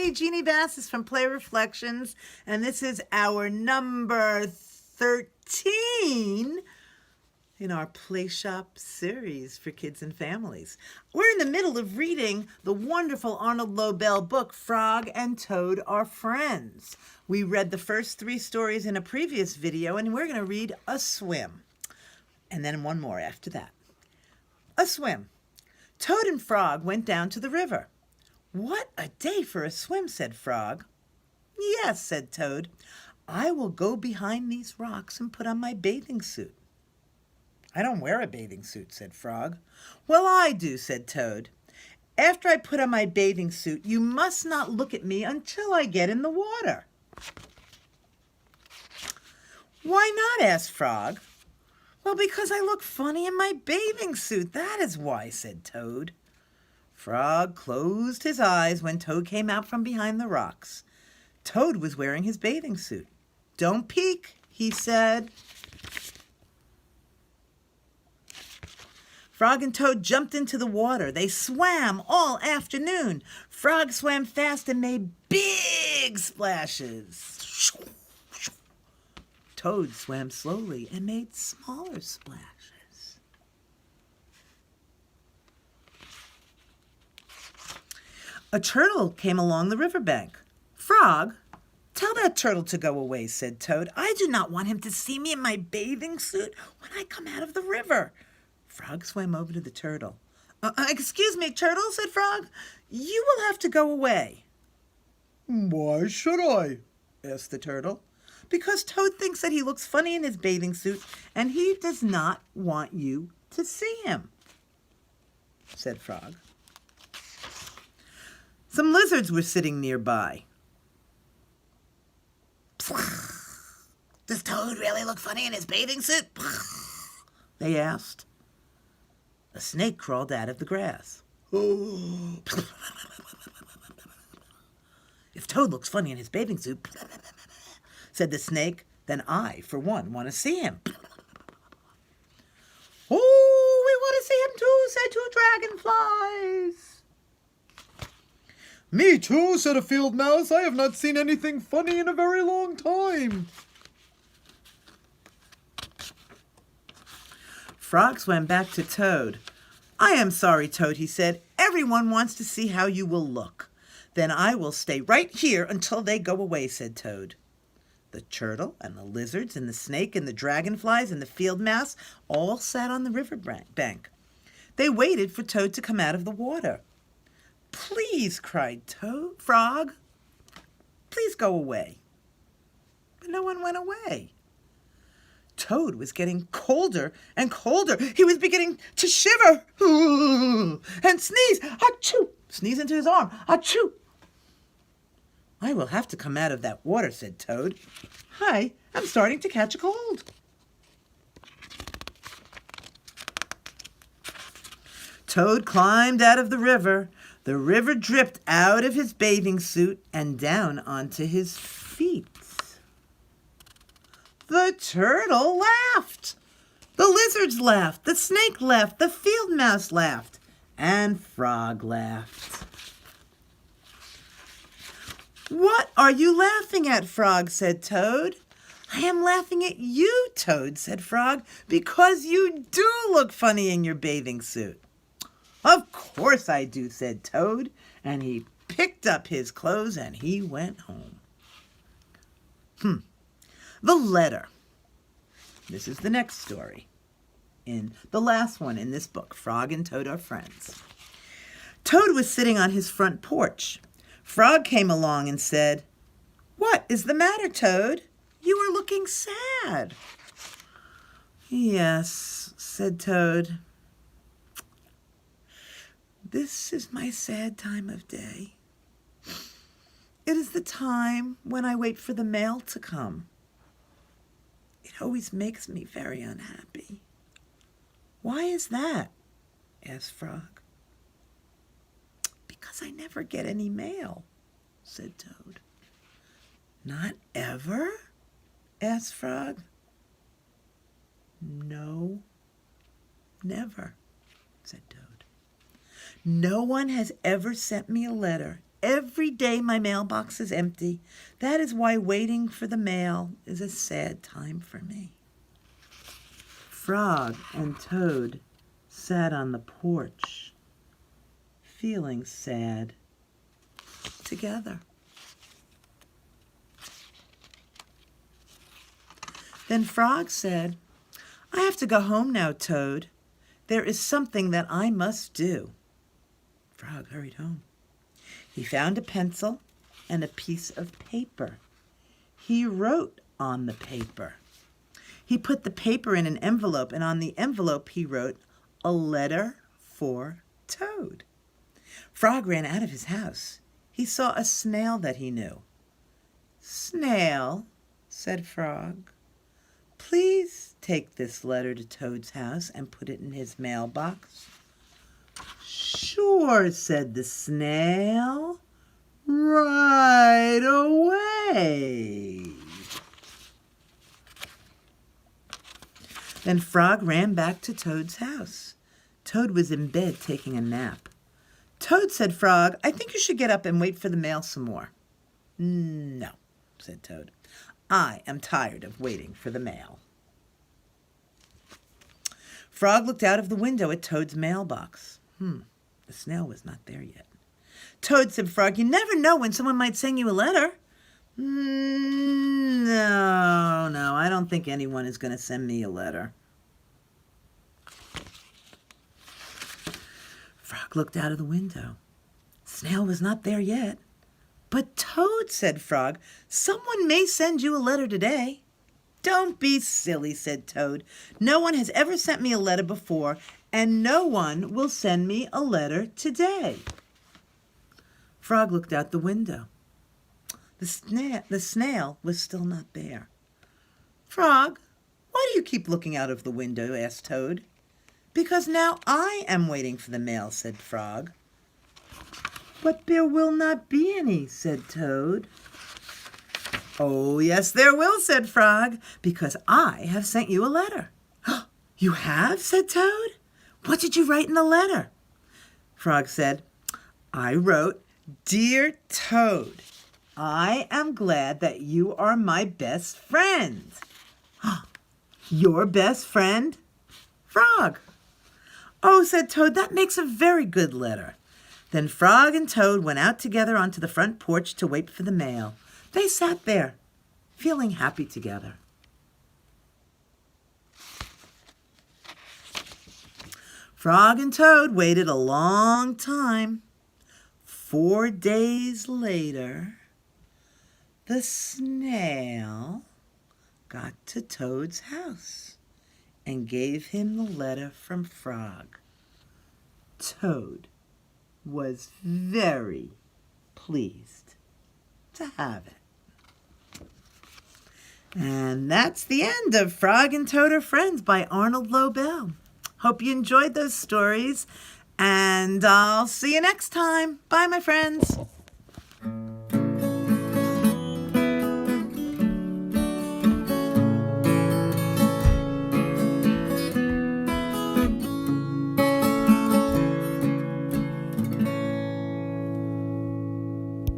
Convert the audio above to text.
everybody. Jeanne Bassis from PlayReflections, and this is our number 13 in our Playshop series for kids and families. We're in the middle of reading the wonderful Arnold Lobel book, Frog and Toad Are Friends. We read the first 3 stories in a previous video, and we're going to read A Swim, and then one more after that. A swim. Toad and Frog went down to the river. "What a day for a swim," said Frog. "Yes," said Toad. "I will go behind these rocks and put on my bathing suit." "I don't wear a bathing suit," said Frog. "Well, I do," said Toad. "After I put on my bathing suit, you must not look at me until I get in the water." "Why not?" asked Frog. "Well, because I look funny in my bathing suit, that is why," said Toad. Frog closed his eyes when Toad came out from behind the rocks. Toad was wearing his bathing suit. "Don't peek," he said. Frog and Toad jumped into the water. They swam all afternoon. Frog swam fast and made big splashes. Toad swam slowly and made smaller splashes. A turtle came along the riverbank. "Frog, tell that turtle to go away," said Toad. "I do not want him to see me in my bathing suit when I come out of the river." Frog swam over to the turtle. Excuse me, Turtle," said Frog. "You will have to go away." "Why should I?" asked the turtle. "Because Toad thinks that he looks funny in his bathing suit, and he does not want you to see him," said Frog. Some lizards were sitting nearby. "Does Toad really look funny in his bathing suit?" they asked. A snake crawled out of the grass. "If Toad looks funny in his bathing suit," said the snake, "then I, for one, want to see him." "Oh, we want to see him too," said 2 dragonflies. "Me too," said a field mouse. "I have not seen anything funny in a very long time." Frog swam back to Toad. "I am sorry, Toad," he said. "Everyone wants to see how you will look." "Then I will stay right here until they go away," said Toad. The turtle and the lizards and the snake and the dragonflies and the field mouse all sat on the river bank. They waited for Toad to come out of the water. "Please," cried Frog, "please go away." But no one went away. Toad was getting colder and colder. He was beginning to shiver and sneeze. Achoo! Sneeze into his arm. Achoo! "I will have to come out of that water," said Toad. "I am starting to catch a cold." Toad climbed out of the river. The river dripped out of his bathing suit and down onto his feet. The turtle laughed. The lizards laughed. The snake laughed. The field mouse laughed. And Frog laughed. "What are you laughing at, Frog?" said Toad. "I am laughing at you, Toad," said Frog, "because you do look funny in your bathing suit." "Of course I do," said Toad, and he picked up his clothes and he went home. The letter. This is the next story, in the last one in this book, Frog and Toad Are Friends. Toad was sitting on his front porch. Frog came along and said, "What is the matter, Toad? You are looking sad." "Yes," said Toad. "This is my sad time of day. It is the time when I wait for the mail to come. It always makes me very unhappy." "Why is that?" asked Frog. "Because I never get any mail," said Toad. "Not ever?" asked Frog. "No, never," said Toad. "No one has ever sent me a letter every day my mailbox is empty. That is why waiting for the mail is a sad time for me. Frog and Toad sat on the porch, feeling sad together. Then Frog said, "I have to go home now, Toad. There is something that I must do." Frog hurried home. He found a pencil and a piece of paper. He wrote on the paper. He put the paper in an envelope, and on the envelope he wrote, "A letter for Toad." Frog ran out of his house. He saw a snail that he knew. "Snail," said Frog, "please take this letter to Toad's house and put it in his mailbox." "Sure," said the snail, "right away." Then Frog ran back to Toad's house. Toad was in bed taking a nap. Toad said, "Frog, I think you should get up and wait for the mail some more." "No," said Toad. "I am tired of waiting for the mail." Frog looked out of the window at Toad's mailbox. The snail was not there yet. Toad said, "Frog, you never know when someone might send you a letter." No, I don't think anyone is going to send me a letter." Frog looked out of the window. Snail was not there yet. "But Toad," said Frog, "someone may send you a letter today." "Don't be silly," said Toad. "No one has ever sent me a letter before, and no one will send me a letter today." Frog looked out the window. The snail was still not there. "Frog, why do you keep looking out of the window?" asked Toad. "Because now I am waiting for the mail," said Frog. "But there will not be any," said Toad. "Oh, yes, there will," said Frog, "because I have sent you a letter." "You have?" said Toad. "What did you write in the letter?" Frog said, "I wrote, 'Dear Toad, I am glad that you are my best friend.'" "Your best friend?" "Frog." "Oh," said Toad, "that makes a very good letter." Then Frog and Toad went out together onto the front porch to wait for the mail. They sat there, feeling happy together. Frog and Toad waited a long time. 4 days later, the snail got to Toad's house and gave him the letter from Frog. Toad was very pleased to have it. And that's the end of Frog and Toad Are Friends by Arnold Lobel. Hope you enjoyed those stories, and I'll see you next time. Bye, my friends.